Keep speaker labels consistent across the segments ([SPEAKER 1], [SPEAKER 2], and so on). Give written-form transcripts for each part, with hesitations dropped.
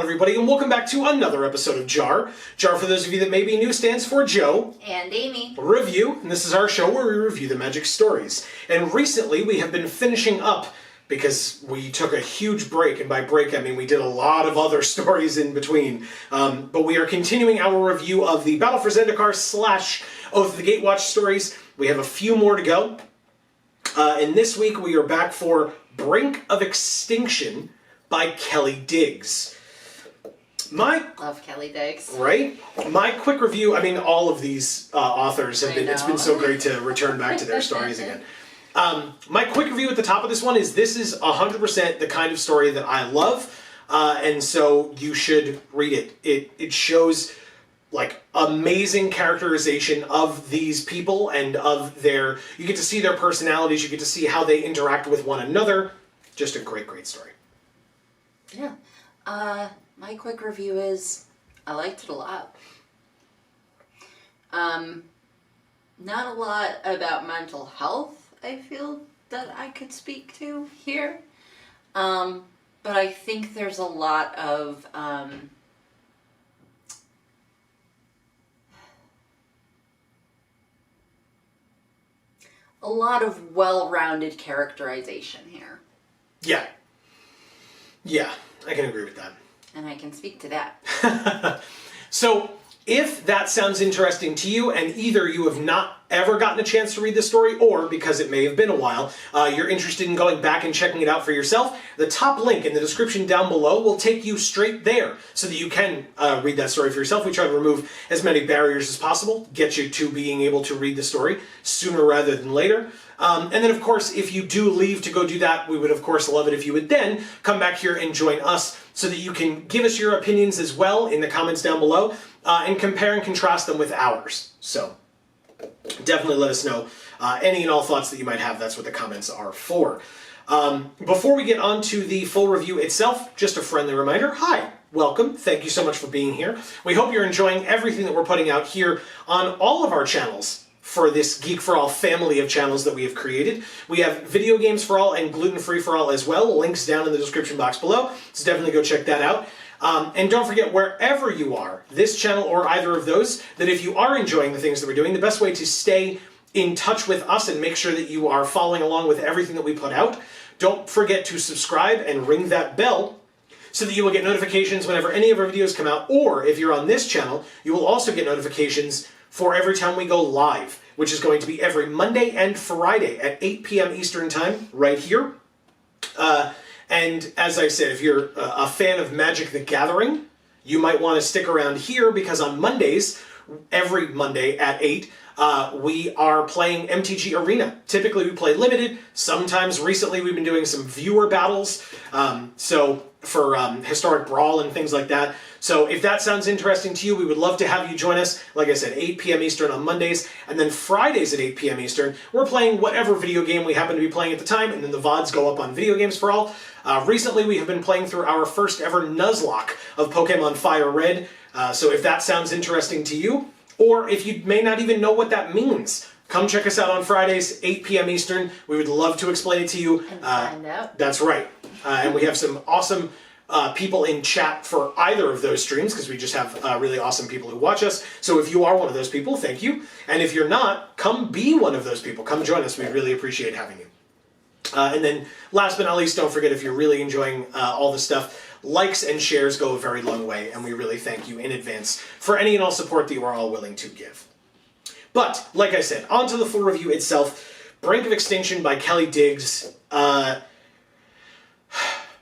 [SPEAKER 1] everybody, and welcome back to another episode of JaAR. JaAR, for those of you that may be new, stands for Joe
[SPEAKER 2] and Amy
[SPEAKER 1] Review, and this is our show where we review the Magic stories. And recently we have been finishing up, because we took a huge break, and by break I mean we did a lot of other stories in between, but we are continuing our review of the Battle for Zendikar / Oath of the Gatewatch stories. We have a few more to go, and this week we are back for Brink of Extinction by Kelly Diggs.
[SPEAKER 2] Love Kelly Diggs.
[SPEAKER 1] Right? My quick review, I mean, all of these authors have been, it's been so great to return back to their stories again. My quick review at the top of this one is this is 100% the kind of story that I love, and so you should read it. It shows like amazing characterization of these people and of their, you get to see their personalities, you get to see how they interact with one another. Just a great, great story.
[SPEAKER 2] Yeah. My quick review is I liked it a lot. Not a lot about mental health, I feel, that I could speak to here. But I think there's a lot of well-rounded characterization here.
[SPEAKER 1] Yeah. Yeah, I can agree with that.
[SPEAKER 2] And I can speak to that.
[SPEAKER 1] So, if that sounds interesting to you, and either you have not ever gotten a chance to read this story, or because it may have been a while, you're interested in going back and checking it out for yourself, the top link in the description down below will take you straight there so that you can read that story for yourself. We try to remove as many barriers as possible, get you to being able to read the story sooner rather than later. And then, of course, if you do leave to go do that, we would, of course, love it if you would then come back here and join us so that you can give us your opinions as well in the comments down below and compare and contrast them with ours. So definitely let us know any and all thoughts that you might have. That's what the comments are for. Before we get on to the full review itself, just a friendly reminder. Hi. Welcome. Thank you so much for being here. We hope you're enjoying everything that we're putting out here on all of our channels for this Geek for All family of channels that we have created. We have Video Games for All and Gluten Free for All as well. Links down in the description box below, so definitely go check that out. And don't forget, wherever you are, this channel or either of those, that if you are enjoying the things that we're doing, the best way to stay in touch with us and make sure that you are following along with everything that we put out, don't forget to subscribe and ring that bell so that you will get notifications whenever any of our videos come out, or if you're on this channel, you will also get notifications for every time we go live, which is going to be every Monday and Friday at 8 p.m. Eastern Time, right here. And as I said, if you're a fan of Magic the Gathering, you might want to stick around here, because on Mondays, every Monday at 8, we are playing MTG Arena. Typically we play limited. Sometimes recently we've been doing some viewer battles, so for Historic Brawl and things like that. So if that sounds interesting to you, we would love to have you join us. Like I said, 8 p.m. Eastern on Mondays, and then Fridays at 8 p.m. Eastern, we're playing whatever video game we happen to be playing at the time, and then the VODs go up on Video Games for All. Recently we have been playing through our first ever Nuzlocke of Pokemon Fire Red, so if that sounds interesting to you, or if you may not even know what that means, come check us out on Fridays, 8 p.m. Eastern. We would love to explain it to you.
[SPEAKER 2] And find out.
[SPEAKER 1] That's right. And we have some awesome people in chat for either of those streams, because we just have really awesome people who watch us. So if you are one of those people, thank you. And if you're not, come be one of those people. Come join us. We really appreciate having you. And then last but not least, don't forget, if you're really enjoying all the stuff, likes and shares go a very long way, and we really thank you in advance for any and all support that you are all willing to give. But, like I said, on to the full review itself. Brink of Extinction by Kelly Diggs.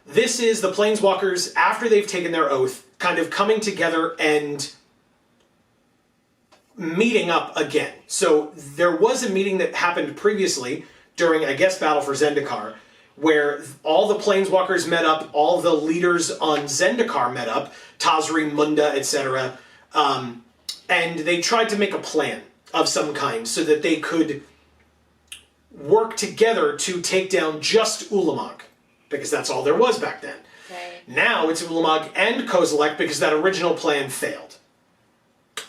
[SPEAKER 1] This is the Planeswalkers, after they've taken their oath, kind of coming together and meeting up again. So there was a meeting that happened previously during, I guess, Battle for Zendikar, where all the Planeswalkers met up, all the leaders on Zendikar met up, Tazri, Munda, etc., and they tried to make a plan of some kind so that they could work together to take down just Ulamog, because that's all there was back then.
[SPEAKER 2] Okay.
[SPEAKER 1] Now it's Ulamog and Kozilek, because that original plan failed.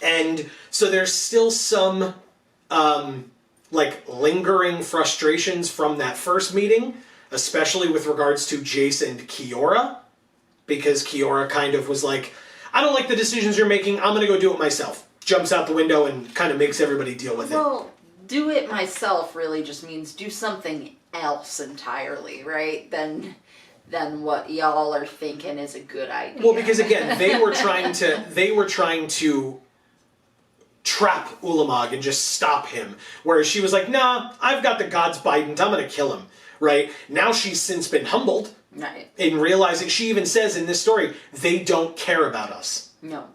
[SPEAKER 1] And so there's still some like lingering frustrations from that first meeting, especially with regards to Jace and Kiora. because Kiora kind of was like, I don't like the decisions you're making, I'm gonna go do it myself. Jumps out the window and kind of makes everybody deal with it.
[SPEAKER 2] Well, do it myself really just means do something else entirely, right? Than what y'all are thinking is a good idea.
[SPEAKER 1] Well, because again, they were trying to trap Ulamog and just stop him. Whereas she was like, nah, I've got the gods Bident, I'm gonna kill him. Right? Now she's since been humbled.
[SPEAKER 2] Right.
[SPEAKER 1] In realizing, she even says in this story, they don't care about us.
[SPEAKER 2] No.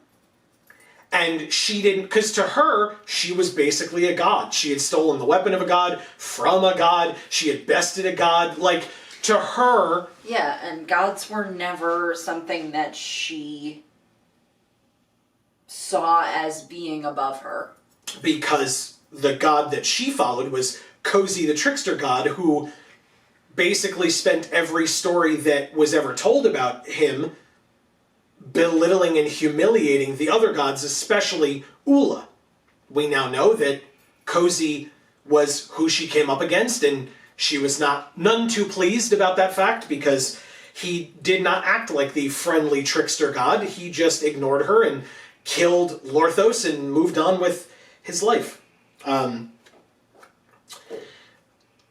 [SPEAKER 1] And she didn't, because to her, she was basically a god. She had stolen the weapon of a god from a god. She had bested a god. Like, to her...
[SPEAKER 2] Yeah, and gods were never something that she saw as being above her.
[SPEAKER 1] Because the god that she followed was Cozy the trickster god, who basically spent every story that was ever told about him belittling and humiliating the other gods, especially Ula. We now know that Cozy was who she came up against, and she was none too pleased about that fact, because he did not act like the friendly trickster god. He just ignored her and killed Vorthos and moved on with his life.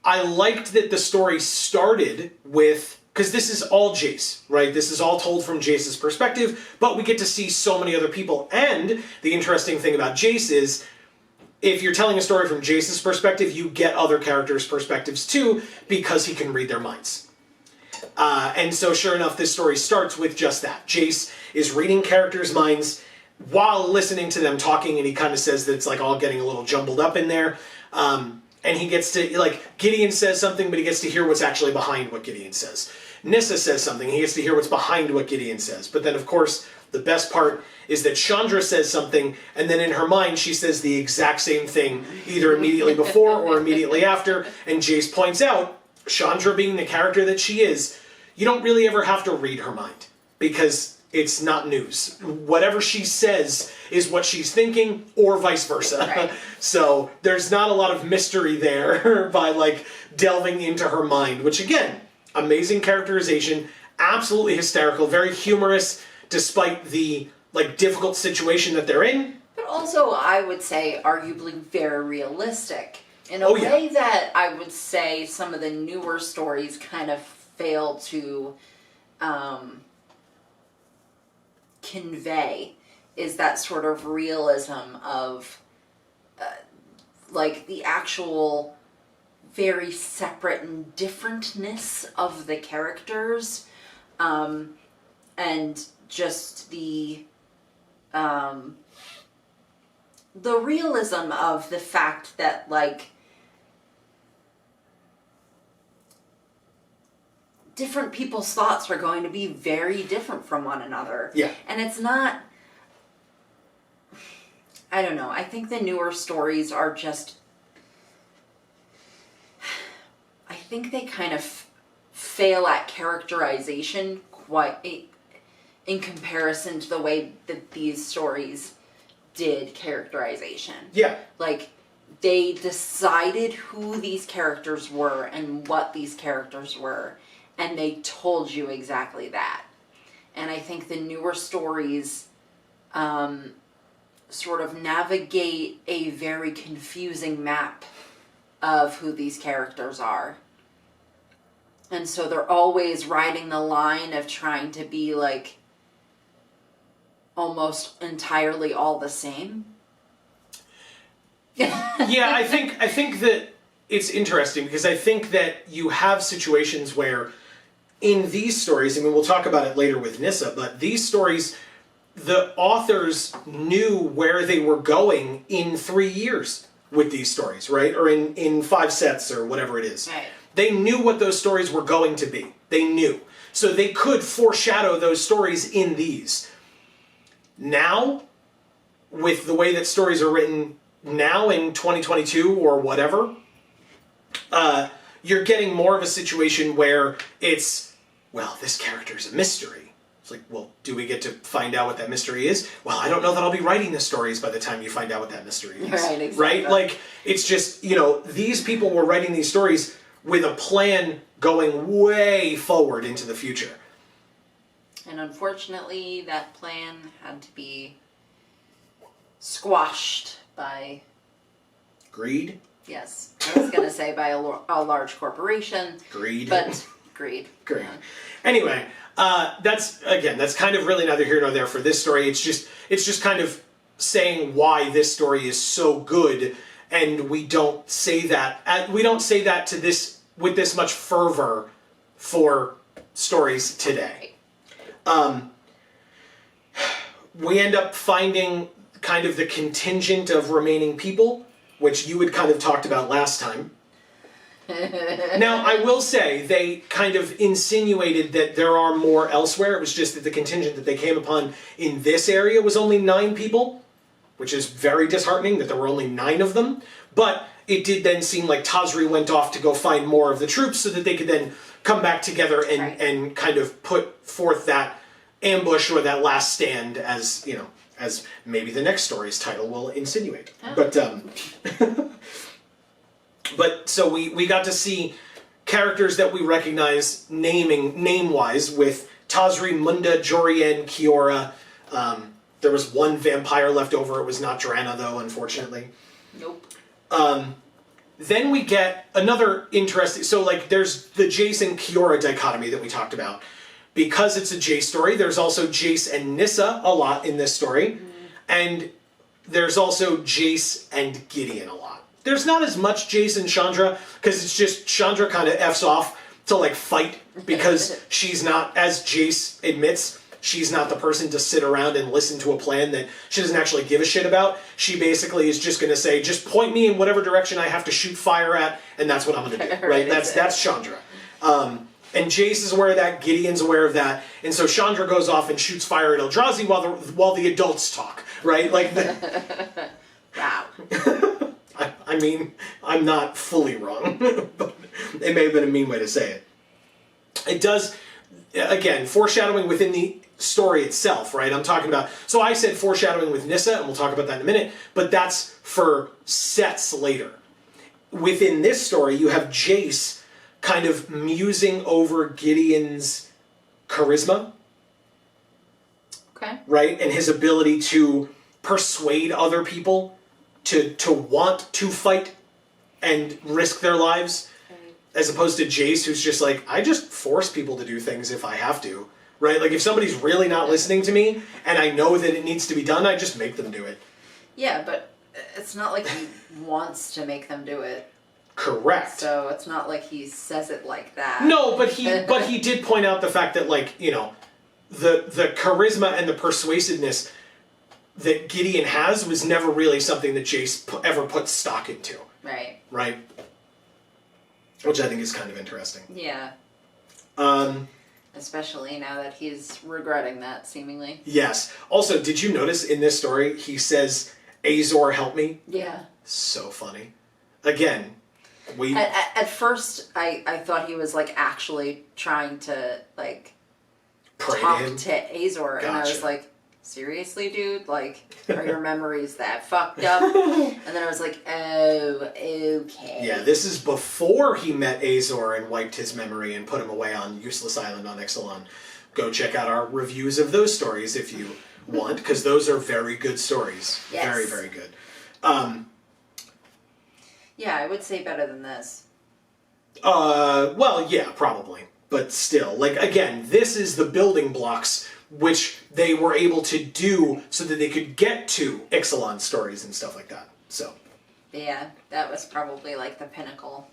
[SPEAKER 1] I liked that the story started with, because this is all Jace, right? This is all told from Jace's perspective, but we get to see so many other people. And the interesting thing about Jace is, if you're telling a story from Jace's perspective, you get other characters' perspectives too, because he can read their minds. And so sure enough, this story starts with just that. Jace is reading characters' minds while listening to them talking, and he kind of says that it's like all getting a little jumbled up in there. And he gets to, like, Gideon says something, but he gets to hear what's actually behind what Gideon says. Nissa says something, he gets to hear what's behind what Gideon says. But then, of course, the best part is that Chandra says something, and then in her mind she says the exact same thing, either immediately before or immediately after, and Jace points out, Chandra being the character that she is, you don't really ever have to read her mind, because it's not news. Whatever she says is what she's thinking, or vice versa.
[SPEAKER 2] Right.
[SPEAKER 1] So there's not a lot of mystery there by, like, delving into her mind, which again, amazing characterization, absolutely hysterical, very humorous, despite the, like, difficult situation that they're in.
[SPEAKER 2] But also, I would say, arguably very realistic. In a
[SPEAKER 1] Oh, yeah.
[SPEAKER 2] way that I would say some of the newer stories kind of fail to convey, is that sort of realism of, like, the actual very separate and differentness of the characters, and just the realism of the fact that, like, different people's thoughts are going to be very different from one another.
[SPEAKER 1] Yeah.
[SPEAKER 2] And it's not, I don't know, I think the newer stories are just, I think they kind of fail at characterization quite in comparison to the way that these stories did characterization.
[SPEAKER 1] Yeah.
[SPEAKER 2] Like, they decided who these characters were and what these characters were, and they told you exactly that. And I think the newer stories sort of navigate a very confusing map of who these characters are. And so they're always riding the line of trying to be, like, almost entirely all the same.
[SPEAKER 1] Yeah, I think that it's interesting, because I think that you have situations where in these stories, I mean, we'll talk about it later with Nissa, but these stories, the authors knew where they were going in 3 years with these stories, right? Or in 5 sets or whatever it is.
[SPEAKER 2] Right.
[SPEAKER 1] They knew what those stories were going to be. They knew. So they could foreshadow those stories in these. Now, with the way that stories are written now in 2022 or whatever, you're getting more of a situation where it's, well, this character's a mystery. It's like, well, do we get to find out what that mystery is? Well, I don't know that I'll be writing the stories by the time you find out what that mystery is.
[SPEAKER 2] Right, exactly.
[SPEAKER 1] Right? Like, it's just, you know, these people were writing these stories with a plan going way forward into the future.
[SPEAKER 2] And unfortunately, that plan had to be squashed by...
[SPEAKER 1] Greed?
[SPEAKER 2] Yes, I was going to say by a large corporation.
[SPEAKER 1] Greed.
[SPEAKER 2] But greed.
[SPEAKER 1] Greed.
[SPEAKER 2] Yeah.
[SPEAKER 1] Anyway, that's kind of really neither here nor there for this story. It's just kind of saying why this story is so good, and we don't say that to this with this much fervor for stories today. We end up finding kind of the contingent of remaining people, which you had kind of talked about last time. Now, I will say, they kind of insinuated that there are more elsewhere. It was just that the contingent that they came upon in this area was only 9 people, which is very disheartening that there were only 9 of them. But it did then seem like Tazri went off to go find more of the troops so that they could then come back together and kind of put forth that ambush or that last stand, as, you know, as maybe the next story's title will insinuate. Oh. But so we got to see characters that we recognize name-wise with Tazri, Munda, Jorien, Kiora. There was one vampire left over. It was not Drana, though, unfortunately.
[SPEAKER 2] Nope.
[SPEAKER 1] Then we get another interesting... So, like, there's the Jace and Kiora dichotomy that we talked about. Because it's a Jace story, there's also Jace and Nissa a lot in this story. Mm. And there's also Jace and Gideon a lot. There's not as much Jace and Chandra, because it's just Chandra kind of F's off to, like, fight, because she's not, as Jace admits, she's not the person to sit around and listen to a plan that she doesn't actually give a shit about. She basically is just going to say, just point me in whatever direction I have to shoot fire at, and that's what I'm going to do, right? That's Chandra. And Jace is aware of that, Gideon's aware of that, and so Chandra goes off and shoots fire at Eldrazi while the adults talk, right? Like,
[SPEAKER 2] wow.
[SPEAKER 1] I mean, I'm not fully wrong, but it may have been a mean way to say it. It does, again, foreshadowing within the story itself, right? I'm talking about, so I said foreshadowing with Nissa, and we'll talk about that in a minute, but that's for sets later. Within this story, you have Jace kind of musing over Gideon's charisma.
[SPEAKER 2] Okay.
[SPEAKER 1] Right? And his ability to persuade other people to want to fight and risk their lives, as opposed to Jace, who's just like, I just force people to do things if I have to, right? Like, if somebody's really not listening to me, and I know that it needs to be done, I just make them do it.
[SPEAKER 2] Yeah, but it's not like he wants to make them do it.
[SPEAKER 1] Correct.
[SPEAKER 2] So it's not like he says it like that.
[SPEAKER 1] No, but he did point out the fact that, like, you know, the charisma and the persuasiveness that Gideon has was never really something that Jace ever put stock into.
[SPEAKER 2] Right.
[SPEAKER 1] Right? Which I think is kind of interesting.
[SPEAKER 2] Yeah. Especially now that he's regretting that, seemingly.
[SPEAKER 1] Yes. Also, did you notice in this story, he says, Azor, help me?
[SPEAKER 2] Yeah.
[SPEAKER 1] So funny. Again, we...
[SPEAKER 2] At first, I thought he was, like, actually trying to, like, talk to Azor. Gotcha. And I was like, seriously, dude? Like, are your memories that fucked up? And then I was like, oh, okay.
[SPEAKER 1] Yeah, this is before he met Azor and wiped his memory and put him away on Useless Island on Ixalan. Go check out our reviews of those stories if you want, because those are very good stories. Yes. Very, very good.
[SPEAKER 2] Yeah, I would say better than this.
[SPEAKER 1] Well, yeah, probably. But still, like, again, this is the building blocks which they were able to do so that they could get to Ixalan stories and stuff like that. So.
[SPEAKER 2] Yeah, that was probably, like, the pinnacle.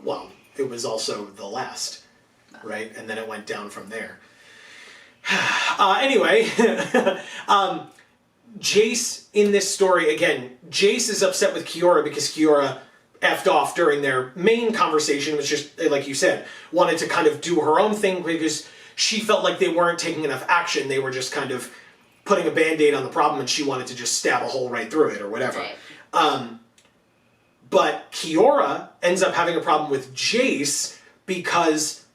[SPEAKER 1] Well, it was also the last, right? And then it went down from there. Anyway, Jace in this story, again, Jace is upset with Kiora because Kiora effed off during their main conversation, which just, like you said, wanted to kind of do her own thing because she felt like they weren't taking enough action. They were just kind of putting a Band-Aid on the problem, and she wanted to just stab a hole right through it or whatever. Right. But Kiora ends up having a problem with Jace because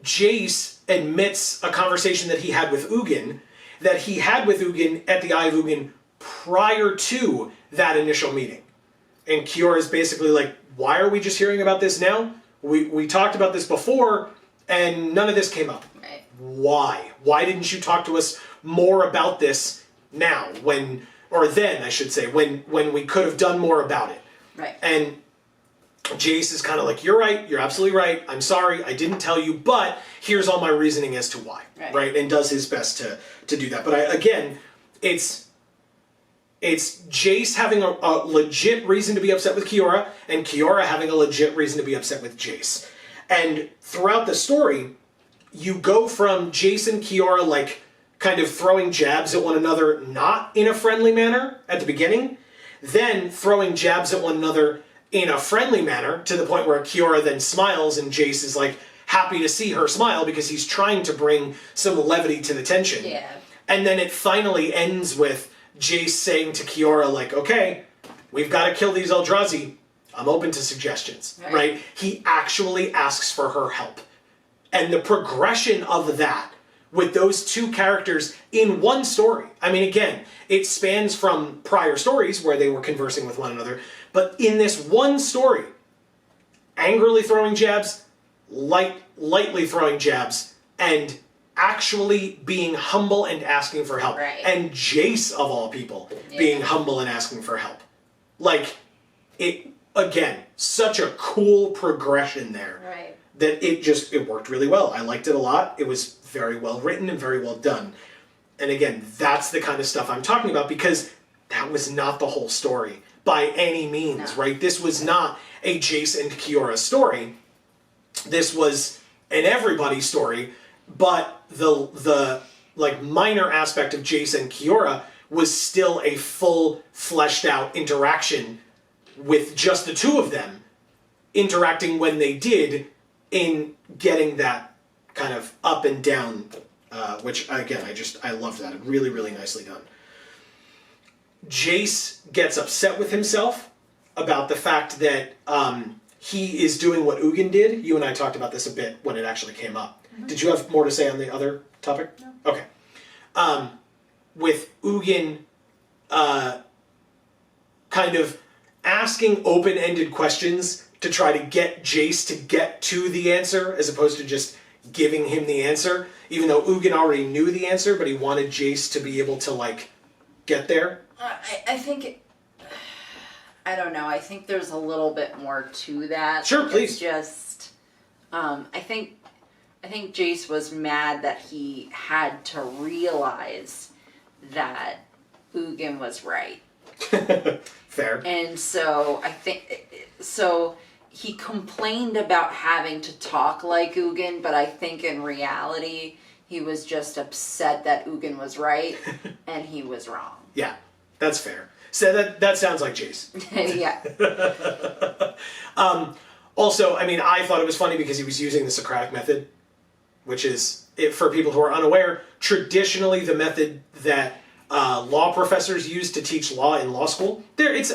[SPEAKER 1] Jace admits a conversation that he had with Ugin at the Eye of Ugin prior to that initial meeting. And Kiora is basically like, why are we just hearing about this now? We talked about this before, and none of this came up.
[SPEAKER 2] Right.
[SPEAKER 1] why? Why didn't you talk to us more about this now? Or then, I should say, when we could have done more about it.
[SPEAKER 2] Right.
[SPEAKER 1] And Jace is kind of like, you're right, you're absolutely right, I'm sorry, I didn't tell you, but here's all my reasoning as to why. Right? And does his best to do that. But again, it's Jace having a legit reason to be upset with Kiora, and Kiora having a legit reason to be upset with Jace. And throughout the story, you go from Jace and Kiora, like, kind of throwing jabs at one another, not in a friendly manner at the beginning, then throwing jabs at one another in a friendly manner, to the point where Kiora then smiles and Jace is, like, happy to see her smile because he's trying to bring some levity to the tension.
[SPEAKER 2] Yeah.
[SPEAKER 1] And then it finally ends with Jace saying to Kiora, like, okay, we've got to kill these Eldrazi. I'm open to suggestions, right? He actually asks for her help. And the progression of that with those two characters in one story. I mean, again, it spans from prior stories where they were conversing with one another, but in this one story, angrily throwing jabs, lightly throwing jabs, and actually being humble and asking for help.
[SPEAKER 2] Right.
[SPEAKER 1] And Jace, of all people, being humble and asking for help. Like, it, again, such a cool progression there.
[SPEAKER 2] Right.
[SPEAKER 1] That it worked really well. I liked it a lot. It was very well written and very well done. And again, that's the kind of stuff I'm talking about, because that was not the whole story by any means, right? This was not a Jace and Kiora story. This was an everybody story, but the like minor aspect of Jace and Kiora was still a full fleshed out interaction with just the two of them interacting when they did, in getting that kind of up and down, which again, I loved that. Really, really nicely done. Jace gets upset with himself about the fact that he is doing what Ugin did. You and I talked about this a bit when it actually came up. Mm-hmm. Did you have more to say on the other topic?
[SPEAKER 2] No.
[SPEAKER 1] Okay. With Ugin kind of asking open-ended questions to try to get Jace to get to the answer, as opposed to just giving him the answer, even though Ugin already knew the answer, but he wanted Jace to be able to, like, get there.
[SPEAKER 2] I think, I don't know, I think there's a little bit more to that.
[SPEAKER 1] Sure, please.
[SPEAKER 2] It's just, I think Jace was mad that he had to realize that Ugin was right.
[SPEAKER 1] Fair.
[SPEAKER 2] And so so he complained about having to talk like Ugin, but I think in reality he was just upset that Ugin was right and he was wrong.
[SPEAKER 1] Yeah, that's fair. So that sounds like Jace.
[SPEAKER 2] Yeah.
[SPEAKER 1] Also, I mean, I thought it was funny because he was using the Socratic Method, which is, for people who are unaware, traditionally the method that law professors use to teach law in law school. It's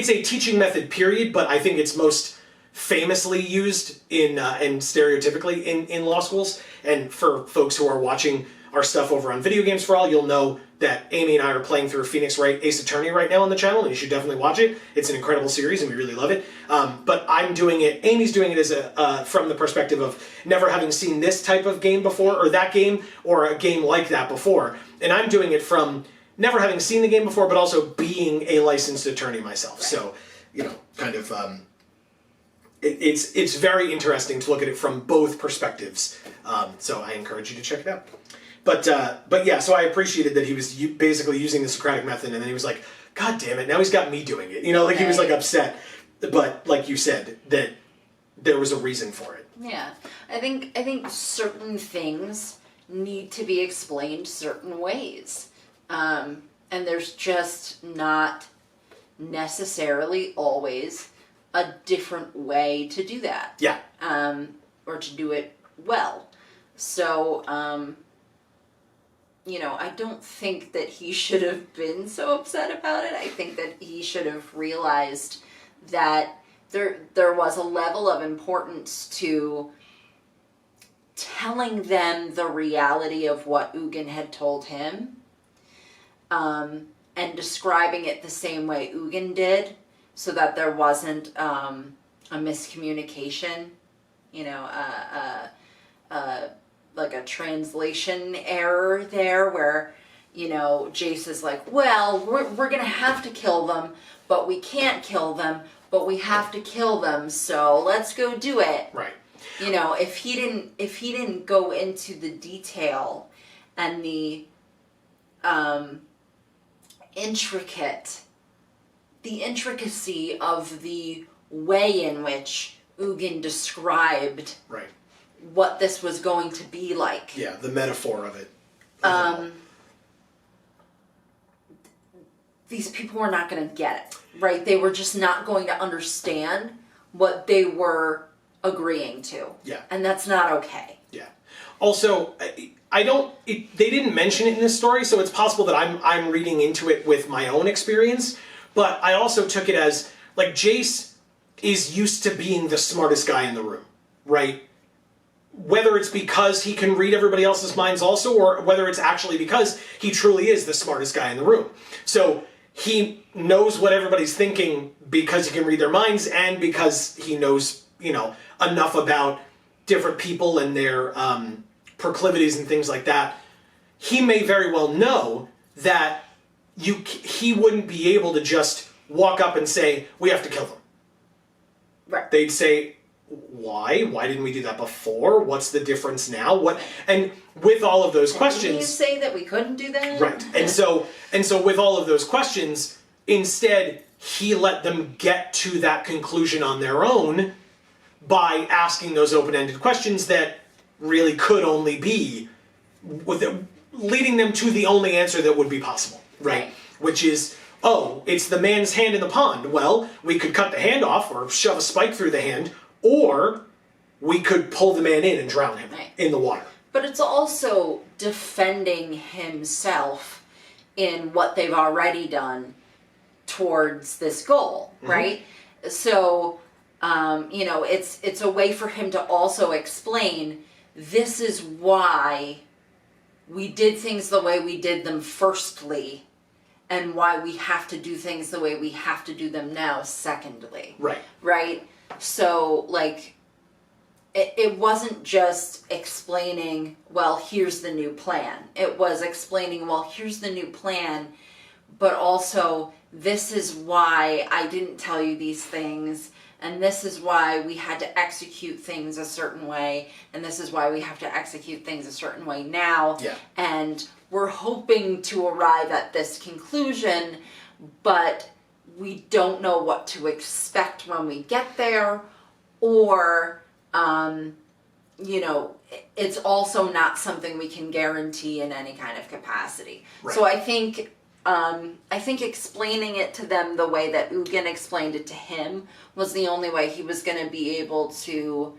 [SPEAKER 1] a teaching method, period, but I think it's most famously used and stereotypically in law schools. And for folks who are watching our stuff over on Video Games for All, you'll know that Amy and I are playing through Phoenix Wright Ace Attorney right now on the channel, and you should definitely watch it. It's an incredible series, and we really love it. But I'm doing it, Amy's doing it as from the perspective of never having seen this type of game before, or that game, or a game like that before. And I'm doing it from never having seen the game before, but also being a licensed attorney myself. Right. So, you know, kind of, it's very interesting to look at it from both perspectives. So I encourage you to check it out. But yeah, so I appreciated that he was basically using the Socratic Method, and then he was like, God damn it, now he's got me doing it. You know, like he was like upset. But like you said, that there was a reason for it.
[SPEAKER 2] Yeah. I think certain things need to be explained certain ways. And there's just not necessarily always a different way to do that.
[SPEAKER 1] Yeah.
[SPEAKER 2] Or to do it well. So, you know, I don't think that he should have been so upset about it. I think that he should have realized that there was a level of importance to telling them the reality of what Ugin had told him, and describing it the same way Ugin did, so that there wasn't a miscommunication, you know, a translation error there where, you know, Jace is like, well, we're gonna have to kill them, but we can't kill them, but we have to kill them, so let's go do it.
[SPEAKER 1] Right.
[SPEAKER 2] You know, if he didn't go into the detail and the intricacy of the way in which Ugin described
[SPEAKER 1] Right.
[SPEAKER 2] what this was going to be like.
[SPEAKER 1] Yeah, the metaphor of it.
[SPEAKER 2] These people were not going to get it, right? They were just not going to understand what they were agreeing to.
[SPEAKER 1] Yeah.
[SPEAKER 2] And that's not okay.
[SPEAKER 1] Yeah. Also, they didn't mention it in this story, so it's possible that I'm reading into it with my own experience, but I also took it as, like, Jace is used to being the smartest guy in the room, right? Whether it's because he can read everybody else's minds also, or whether it's actually because he truly is the smartest guy in the room. So he knows what everybody's thinking because he can read their minds and because he knows, you know, enough about different people and their proclivities and things like that. He may very well know that he wouldn't be able to just walk up and say, we have to kill them.
[SPEAKER 2] Right.
[SPEAKER 1] They'd say, why? Why didn't we do that before? What's the difference now? What? And with all of those questions,
[SPEAKER 2] didn't you say that we couldn't do that?
[SPEAKER 1] right? And so with all of those questions, instead he let them get to that conclusion on their own by asking those open-ended questions that really could only be leading them to the only answer that would be possible, right? Which is, oh, it's the man's hand in the pond. Well, we could cut the hand off or shove a spike through the hand, or we could pull the man in and drown him in the water.
[SPEAKER 2] But it's also defending himself in what they've already done towards this goal, right? So, you know, it's a way for him to also explain, this is why we did things the way we did them firstly, and why we have to do things the way we have to do them now secondly.
[SPEAKER 1] Right.
[SPEAKER 2] Right? So, like, it wasn't just explaining, well, here's the new plan. It was explaining, well, here's the new plan, but also, this is why I didn't tell you these things, and this is why we had to execute things a certain way, and this is why we have to execute things a certain way now.
[SPEAKER 1] Yeah.
[SPEAKER 2] And we're hoping to arrive at this conclusion, but we don't know what to expect when we get there, or, you know, it's also not something we can guarantee in any kind of capacity.
[SPEAKER 1] Right.
[SPEAKER 2] So I think explaining it to them the way that Ugin explained it to him was the only way he was going to be able to,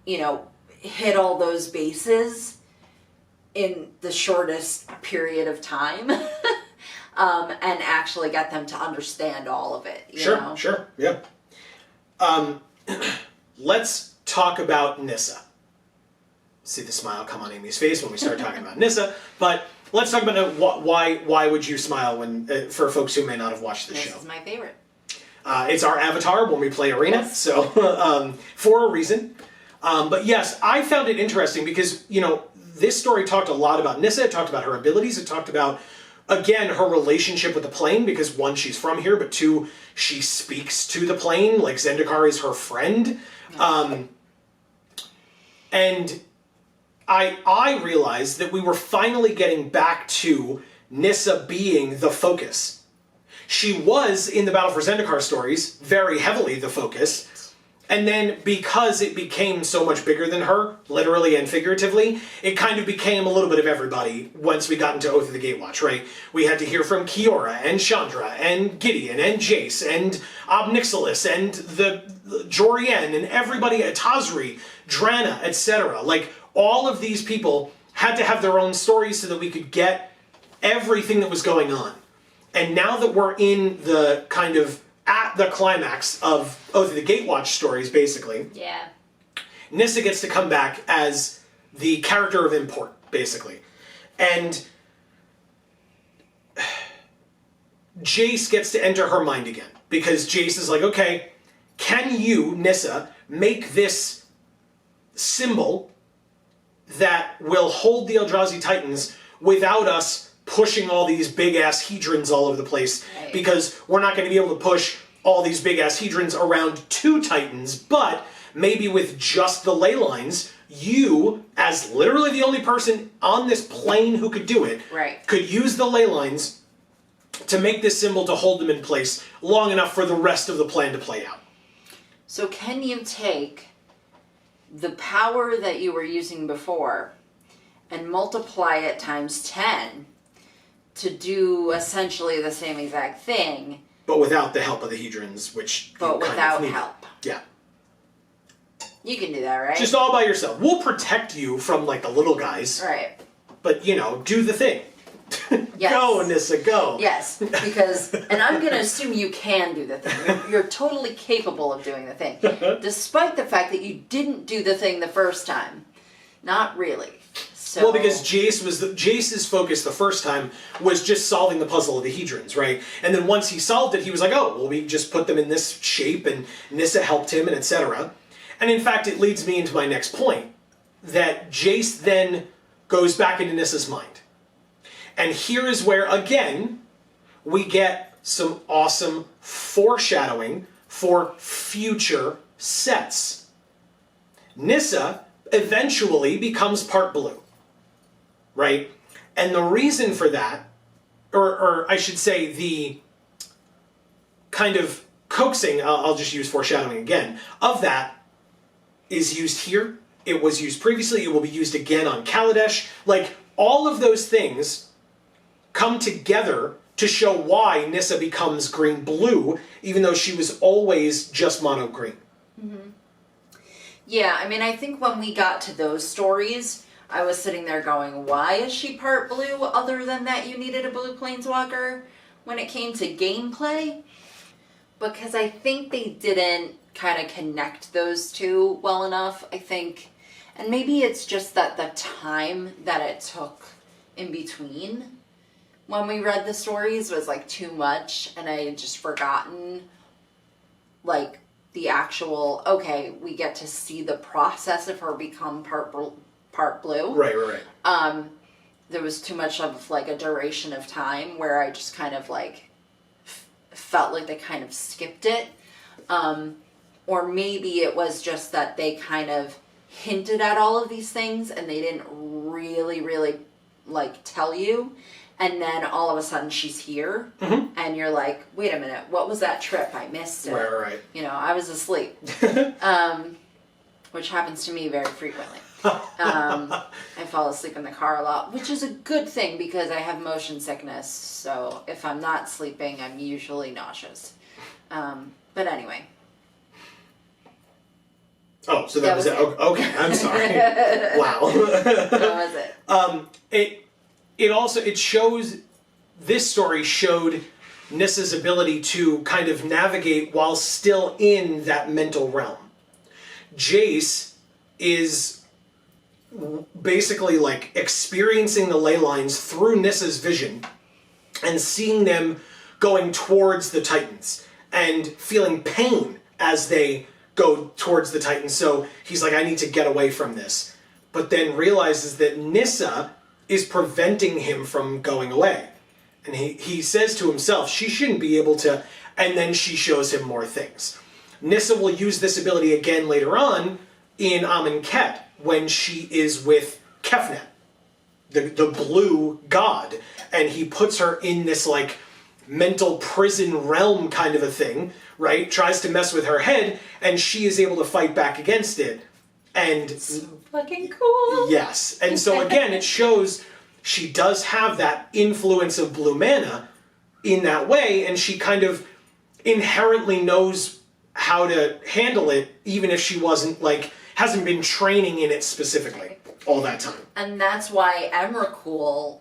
[SPEAKER 2] you know, hit all those bases in the shortest period of time. And actually get them to understand all of it. You know?
[SPEAKER 1] Sure, yeah. Let's talk about Nissa. See the smile come on Amy's face when we start talking about Nissa, but let's talk about why would you smile when for folks who may not have watched the show.
[SPEAKER 2] This is my favorite.
[SPEAKER 1] It's our avatar when we play Arena,
[SPEAKER 2] Yes.
[SPEAKER 1] so for a reason. But yes, I found it interesting because, you know, this story talked a lot about Nissa. It talked about her abilities. It talked about, again, her relationship with the plane, because one, she's from here, but two, she speaks to the plane, like Zendikar is her friend. And I realized that we were finally getting back to Nissa being the focus. She was, in the Battle for Zendikar stories, very heavily the focus. And then, because it became so much bigger than her, literally and figuratively, it kind of became a little bit of everybody once we got into Oath of the Gatewatch, right? We had to hear from Kiora, and Chandra, and Gideon, and Jace, and Obnixilis, and the Jorian, and everybody at Tazri, Drana, etc. Like, all of these people had to have their own stories so that we could get everything that was going on. And now that we're in the kind of at the climax of Oath of the Gatewatch stories, basically.
[SPEAKER 2] Yeah.
[SPEAKER 1] Nissa gets to come back as the character of import, basically. And Jace gets to enter her mind again. Because Jace is like, okay, can you, Nissa, make this symbol that will hold the Eldrazi Titans without us pushing all these big-ass hedrons all over the place.
[SPEAKER 2] Right.
[SPEAKER 1] Because we're not going to be able to push all these big-ass hedrons around 2 Titans, but maybe with just the ley lines, you, as literally the only person on this plane who could do it,
[SPEAKER 2] Right.
[SPEAKER 1] could use the ley lines to make this symbol to hold them in place long enough for the rest of the plan to play out.
[SPEAKER 2] So can you take the power that you were using before and multiply it times 10 to do essentially the same exact thing,
[SPEAKER 1] but without the help of the hedrons, which
[SPEAKER 2] but
[SPEAKER 1] you kind
[SPEAKER 2] without
[SPEAKER 1] of need.
[SPEAKER 2] help?
[SPEAKER 1] Yeah.
[SPEAKER 2] You can do that, right?
[SPEAKER 1] Just all by yourself. We'll protect you from, like, the little guys.
[SPEAKER 2] Right.
[SPEAKER 1] But, you know, do the thing.
[SPEAKER 2] Yes.
[SPEAKER 1] Go, Nissa, go.
[SPEAKER 2] Yes, because, and I'm going to assume you can do the thing. You're totally capable of doing the thing. Despite the fact that you didn't do the thing the first time. Not really. So,
[SPEAKER 1] Well, because Jace's focus the first time was just solving the puzzle of the hedrons, right? And then once he solved it, he was like, oh, well, we just put them in this shape, and Nissa helped him, and etc. And in fact, it leads me into my next point, that Jace then goes back into Nissa's mind. And here is where, again, we get some awesome foreshadowing for future sets. Nissa eventually becomes part blue, right? And the reason for that, or I should say the kind of coaxing, I'll just use foreshadowing again, of that is used here. It was used previously. It will be used again on Kaladesh. Like, all of those things come together to show why Nissa becomes green-blue, even though she was always just mono-green.
[SPEAKER 2] Mm-hmm. Yeah, I mean, I think when we got to those stories, I was sitting there going, why is she part blue other than that you needed a blue planeswalker when it came to gameplay? Because I think they didn't kind of connect those two well enough, I think. And maybe it's just that the time that it took in between when we read the stories was like too much, and I had just forgotten like the actual, okay, we get to see the process of her become part blue.
[SPEAKER 1] Right.
[SPEAKER 2] There was too much of like a duration of time where I just kind of like felt like they kind of skipped it. Or maybe it was just that they kind of hinted at all of these things and they didn't really like tell you. And then all of a sudden she's here, and you're like, wait a minute, what was that trip? I missed it.
[SPEAKER 1] Right.
[SPEAKER 2] You know, I was asleep. Which happens to me very frequently. I fall asleep in the car a lot, which is a good thing because I have motion sickness. So if I'm not sleeping, I'm usually nauseous. But anyway.
[SPEAKER 1] Oh, so that was it. Okay, I'm sorry. Wow.
[SPEAKER 2] That was it.
[SPEAKER 1] It shows, this story showed Nissa's ability to kind of navigate while still in that mental realm. Jace is basically like experiencing the ley lines through Nissa's vision and seeing them going towards the Titans and feeling pain as they go towards the Titans. So he's like, I need to get away from this. But then realizes that Nissa is preventing him from going away. And he says to himself, she shouldn't be able to, and then she shows him more things. Nissa will use this ability again later on in Amonkhet when she is with Kefnet, the blue god, and he puts her in this like mental prison realm kind of a thing, right? Tries to mess with her head, and she is able to fight back against it. And
[SPEAKER 2] fucking cool.
[SPEAKER 1] Yes. And so again, it shows she does have that influence of blue mana in that way, and she kind of inherently knows how to handle it, even if she hasn't been training in it specifically all that time.
[SPEAKER 2] And that's why Emrakul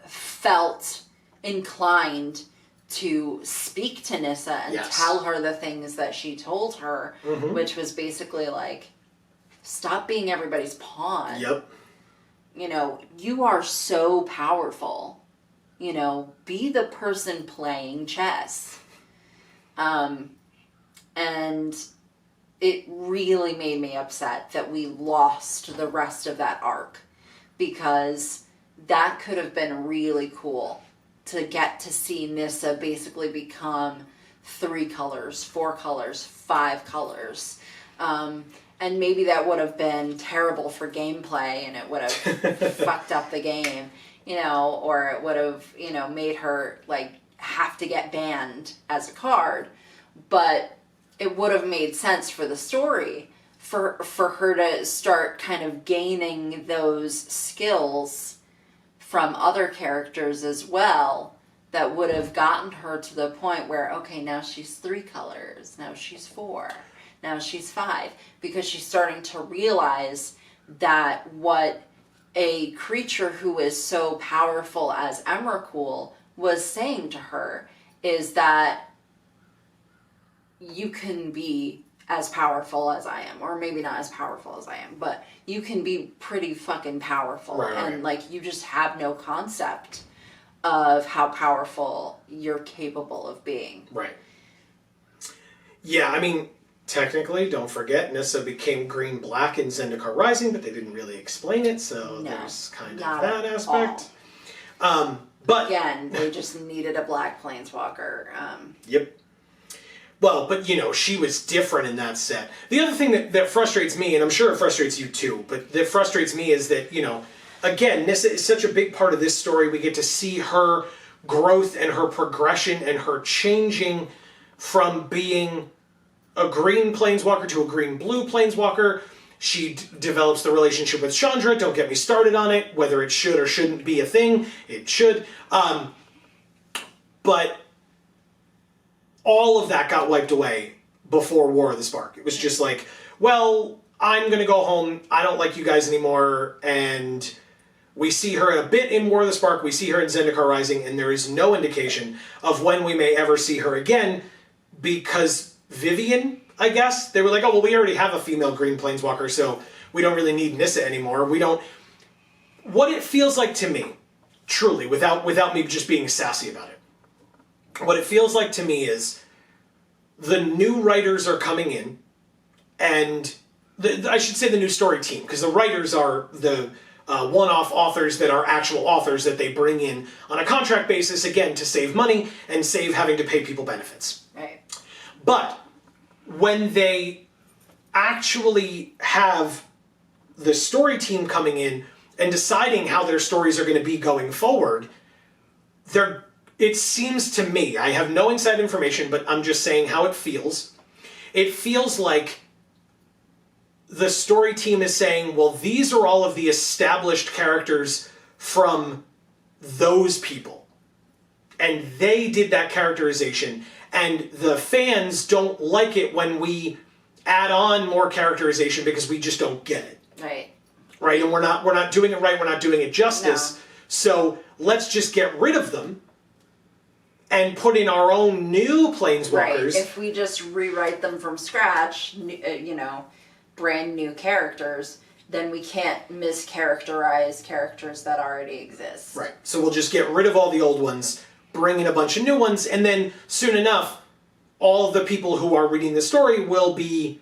[SPEAKER 2] felt inclined to speak to Nissa and tell her the things that she told her, which was basically like, stop being everybody's pawn.
[SPEAKER 1] Yep.
[SPEAKER 2] You know, you are so powerful. You know, be the person playing chess. And it really made me upset that we lost the rest of that arc, because that could have been really cool to get to see Nissa basically become 3 colors, 4 colors, 5 colors. And maybe that would have been terrible for gameplay, and it would have fucked up the game, you know, or it would have, you know, made her, like, have to get banned as a card. But it would have made sense for the story for her to start kind of gaining those skills from other characters as well, that would have gotten her to the point where, okay, now she's 3 colors, now she's 4, now she's 5, because she's starting to realize that what a creature who is so powerful as Emrakul was saying to her is that you can be as powerful as I am, or maybe not as powerful as I am, but you can be pretty fucking powerful, and like, you just have no concept of how powerful you're capable of being.
[SPEAKER 1] Right. Yeah, I mean, technically, don't forget, Nissa became green-black in Zendikar Rising, but they didn't really explain it, so there's kind of that aspect. But
[SPEAKER 2] again, they just needed a black planeswalker.
[SPEAKER 1] Yep. Well, but, you know, she was different in that set. The other thing that frustrates me, and I'm sure it frustrates you too, but that frustrates me is that, you know, again, Nissa is such a big part of this story. We get to see her growth and her progression and her changing from being a green planeswalker to a green-blue planeswalker. She develops the relationship with Chandra. Don't get me started on it. Whether it should or shouldn't be a thing, it should. But all of that got wiped away before War of the Spark. It was just like, well, I'm going to go home. I don't like you guys anymore. And we see her a bit in War of the Spark. We see her in Zendikar Rising. And there is no indication of when we may ever see her again, because Vivian, I guess, they were like, oh, well, we already have a female green planeswalker, so we don't really need Nissa anymore. We don't... What it feels like to me, truly, without me just being sassy about it, what it feels like to me is the new writers are coming in, and I should say the new story team, because the writers are the one-off authors that are actual authors that they bring in on a contract basis, again, to save money and save having to pay people benefits.
[SPEAKER 2] Right.
[SPEAKER 1] But when they actually have the story team coming in and deciding how their stories are going to be going forward, it seems to me, I have no inside information, but I'm just saying how it feels. It feels like the story team is saying, well, these are all of the established characters from those people. And they did that characterization. And the fans don't like it when we add on more characterization because we just don't get it.
[SPEAKER 2] Right.
[SPEAKER 1] Right? And we're not doing it right, we're not doing it justice. No. So let's just get rid of them and put in our own new planeswalkers.
[SPEAKER 2] Right. If we just rewrite them from scratch, you know, brand new characters, then we can't mischaracterize characters that already exist.
[SPEAKER 1] Right. So we'll just get rid of all the old ones, bring in a bunch of new ones, and then soon enough, all of the people who are reading the story will be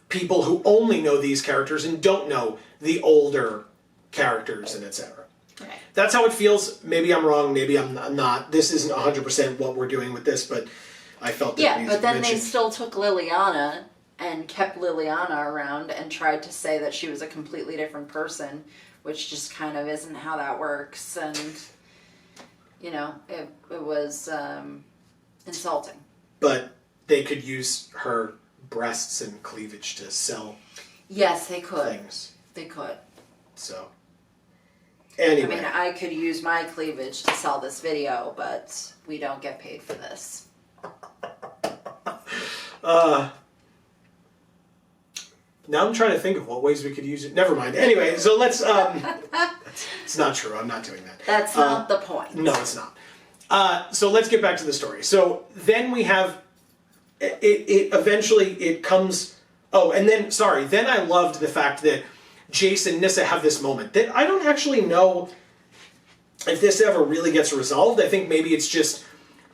[SPEAKER 1] people who only know these characters and don't know the older characters and etc.
[SPEAKER 2] Right.
[SPEAKER 1] That's how it feels. Maybe I'm wrong, maybe I'm not. This isn't 100% what we're doing with this, but I felt that
[SPEAKER 2] yeah, but then they still took Liliana and kept Liliana around and tried to say that she was a completely different person, which just kind of isn't how that works. And, you know, it was insulting.
[SPEAKER 1] But they could use her breasts and cleavage to sell.
[SPEAKER 2] Yes, they could.
[SPEAKER 1] Things.
[SPEAKER 2] They could.
[SPEAKER 1] So, anyway.
[SPEAKER 2] I mean, I could use my cleavage to sell this video, but we don't get paid for this.
[SPEAKER 1] Now I'm trying to think of what ways we could use it. Never mind. Anyway, so let's... it's not true. I'm not doing that.
[SPEAKER 2] That's not the point.
[SPEAKER 1] No, it's not. So let's get back to the story. So then we have... It eventually comes... Oh, and then, sorry. Then I loved the fact that Jace and Nissa have this moment that I don't actually know if this ever really gets resolved. I think maybe it's just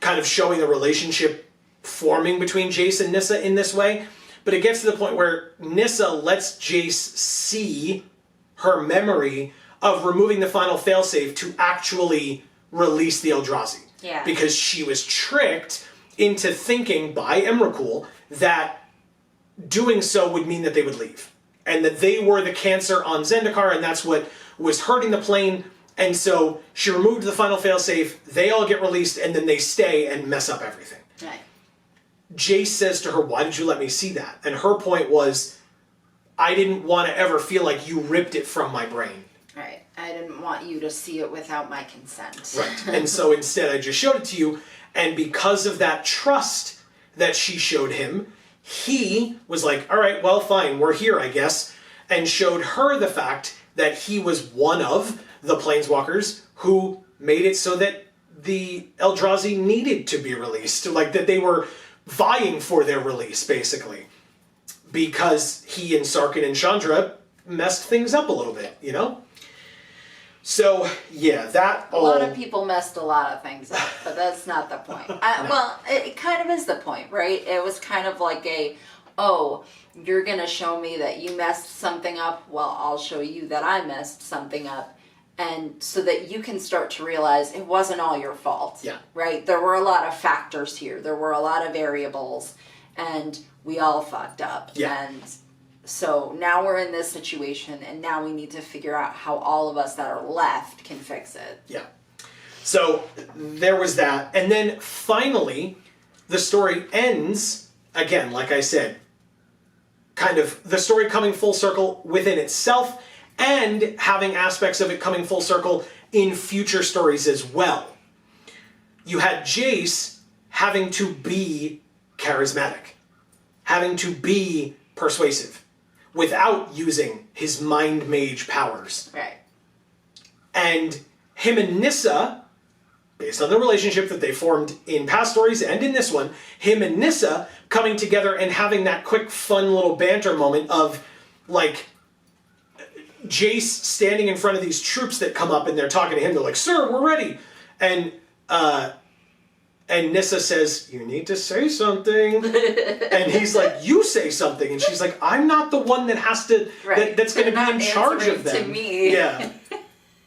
[SPEAKER 1] kind of showing a relationship forming between Jace and Nissa in this way. but it gets to the point where Nissa lets Jace see her memory of removing the final failsafe to actually release the Eldrazi.
[SPEAKER 2] Yeah.
[SPEAKER 1] Because she was tricked into thinking by Emrakul that doing so would mean that they would leave. And that they were the cancer on Zendikar, and that's what was hurting the plane. And so she removed the final failsafe, they all get released, and then they stay and mess up everything.
[SPEAKER 2] Right.
[SPEAKER 1] Jace says to her, why did you let me see that? And her point was, I didn't want to ever feel like you ripped it from my brain.
[SPEAKER 2] Right. I didn't want you to see it without my consent.
[SPEAKER 1] Right. And so instead I just showed it to you, and because of that trust that she showed him, he was like, all right, well, fine, we're here, I guess, and showed her the fact that he was one of the Planeswalkers who made it so that the Eldrazi needed to be released, like that they were vying for their release, basically, because he and Sarkhan and Chandra messed things up a little bit, you know? So, yeah, that
[SPEAKER 2] A lot of people messed a lot of things up, but that's not the point. Well, it kind of is the point, right? It was kind of like you're going to show me that you messed something up, well, I'll show you that I messed something up. And so that you can start to realize it wasn't all your fault.
[SPEAKER 1] Yeah.
[SPEAKER 2] Right? There were a lot of factors here. There were a lot of variables, and we all fucked up.
[SPEAKER 1] Yeah.
[SPEAKER 2] And so now we're in this situation, and now we need to figure out how all of us that are left can fix it.
[SPEAKER 1] Yeah. So there was that. And then finally, the story ends, again, like I said, kind of the story coming full circle within itself and having aspects of it coming full circle in future stories as well. You had Jace having to be charismatic, having to be persuasive, without using his mind mage powers.
[SPEAKER 2] Right.
[SPEAKER 1] And him and Nissa, based on the relationship that they formed in past stories and in this one, him and Nissa coming together and having that quick, fun little banter moment of, like, Jace standing in front of these troops that come up and they're talking to him. They're like, "Sir, we're ready." And Nissa says, "You need to say something." And he's like, "You say something." And she's like, "I'm not the one that has to, that's going to be in charge of them."
[SPEAKER 2] To me.
[SPEAKER 1] Yeah.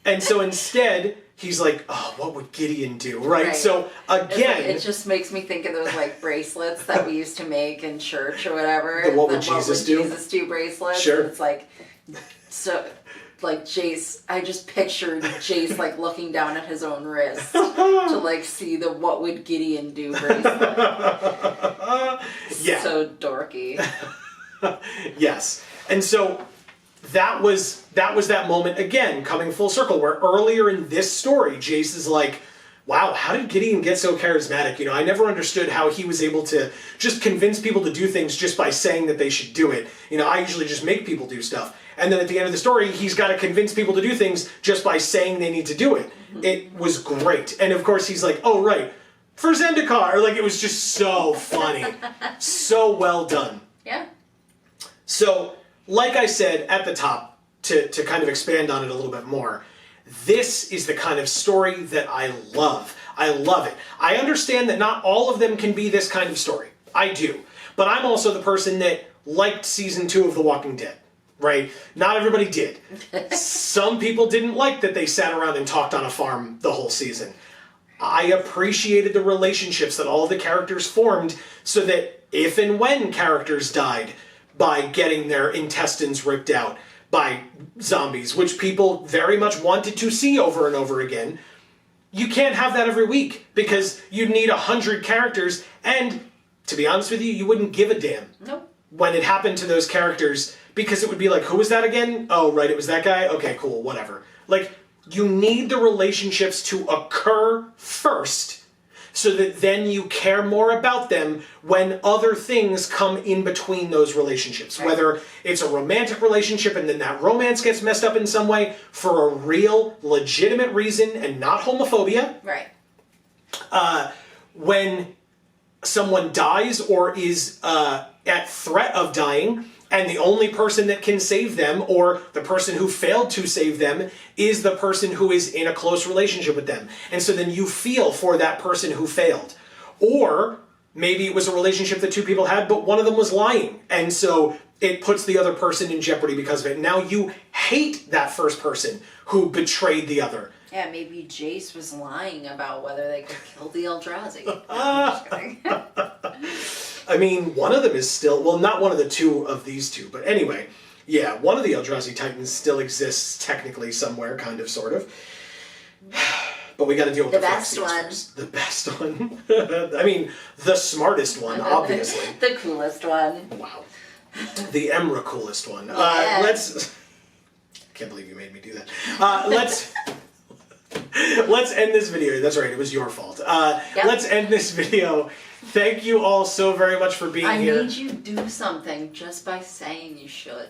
[SPEAKER 1] And so instead, he's like, "Oh, what would Gideon do?" Right? So again,
[SPEAKER 2] it just makes me think of those like bracelets that we used to make in church or whatever.
[SPEAKER 1] The what would Jesus do?
[SPEAKER 2] Jesus do bracelets.
[SPEAKER 1] Sure.
[SPEAKER 2] And it's like, so like Jace, I just pictured Jace like looking down at his own wrist to like see the what would Gideon do bracelet.
[SPEAKER 1] Yeah.
[SPEAKER 2] So dorky.
[SPEAKER 1] Yes. And so that was that moment again, coming full circle, where earlier in this story, Jace is like, wow, how did Gideon get so charismatic? You know, I never understood how he was able to just convince people to do things just by saying that they should do it. You know, I usually just make people do stuff. And then at the end of the story, he's got to convince people to do things just by saying they need to do it. It was great. And of course, he's like, oh, right, for Zendikar. Like, it was just so funny. So well done.
[SPEAKER 2] Yeah.
[SPEAKER 1] So, like I said at the top, to kind of expand on it a little bit more, this is the kind of story that I love. I love it. I understand that not all of them can be this kind of story. I do. But I'm also the person that liked season 2 of The Walking Dead. Right? Not everybody did. Some people didn't like that they sat around and talked on a farm the whole season. I appreciated the relationships that all the characters formed so that if and when characters died by getting their intestines ripped out by zombies, which people very much wanted to see over and over again, you can't have that every week because you'd need 100 characters, and to be honest with you, you wouldn't give a damn.
[SPEAKER 2] Nope.
[SPEAKER 1] When it happened to those characters, because it would be like, who was that again? Oh, right, it was that guy? Okay, cool, whatever. Like, you need the relationships to occur first so that then you care more about them when other things come in between those relationships. Right. Whether it's a romantic relationship and then that romance gets messed up in some way for a real, legitimate reason and not homophobia.
[SPEAKER 2] Right.
[SPEAKER 1] When someone dies or is at threat of dying, and the only person that can save them, or the person who failed to save them, is the person who is in a close relationship with them. And so then you feel for that person who failed. Or maybe it was a relationship that two people had, but one of them was lying. And so it puts the other person in jeopardy because of it. Now you hate that first person who betrayed the other.
[SPEAKER 2] Yeah, maybe Jace was lying about whether they could kill the Eldrazi. I'm just kidding.
[SPEAKER 1] I mean, one of them is still, well, not one of the two of these two, but anyway, yeah, one of the Eldrazi Titans still exists technically somewhere, kind of, sort of. But we got to deal with the
[SPEAKER 2] best
[SPEAKER 1] Flexions
[SPEAKER 2] one.
[SPEAKER 1] first. The best one. I mean, the smartest one, obviously.
[SPEAKER 2] The coolest one.
[SPEAKER 1] Wow. The Emra coolest one.
[SPEAKER 2] Yeah.
[SPEAKER 1] Let's... Can't believe you made me do that. Let's end this video. That's right, it was your fault.
[SPEAKER 2] Yep.
[SPEAKER 1] Let's end this video. Thank you all so very much for being here.
[SPEAKER 2] I made you do something just by saying you should.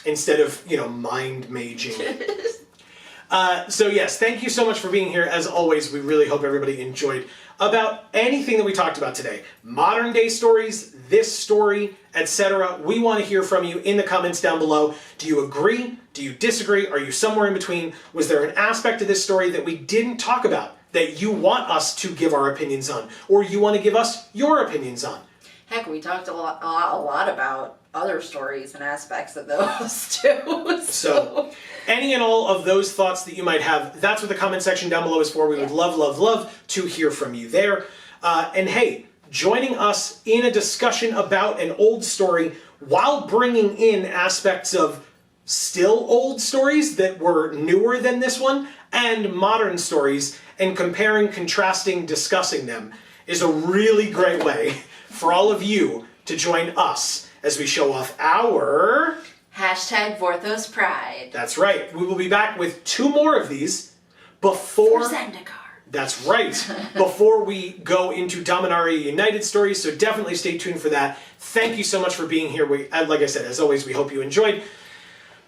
[SPEAKER 1] Instead of, mind maging it. So yes, thank you so much for being here. As always, we really hope everybody enjoyed about anything that we talked about today. Modern day stories, this story, etc. We want to hear from you in the comments down below. Do you agree? Do you disagree? Are you somewhere in between? Was there an aspect of this story that we didn't talk about that you want us to give our opinions on? Or you want to give us your opinions on?
[SPEAKER 2] Heck, we talked a lot about other stories and aspects of those too.
[SPEAKER 1] So, any and all of those thoughts that you might have, that's what the comment section down below is for. We would love to hear from you there. And hey, joining us in a discussion about an old story while bringing in aspects of still old stories that were newer than this one and modern stories and comparing, contrasting, discussing them is a really great way for all of you to join us as we show off our...
[SPEAKER 2] Hashtag Vorthos Pride.
[SPEAKER 1] That's right. We will be back with 2 more of these before...
[SPEAKER 2] For Zendikar.
[SPEAKER 1] That's right. Before we go into Dominaria United stories, so definitely stay tuned for that. Thank you so much for being here. Like I said, as always, we hope you enjoyed.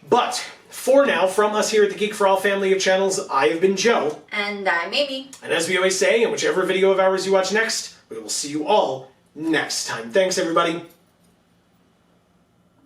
[SPEAKER 1] But for now, from us here at the Geek for All family of channels, I have been Joe.
[SPEAKER 2] And I'm Amy.
[SPEAKER 1] And as we always say, in whichever video of ours you watch next, we will see you all next time. Thanks, everybody.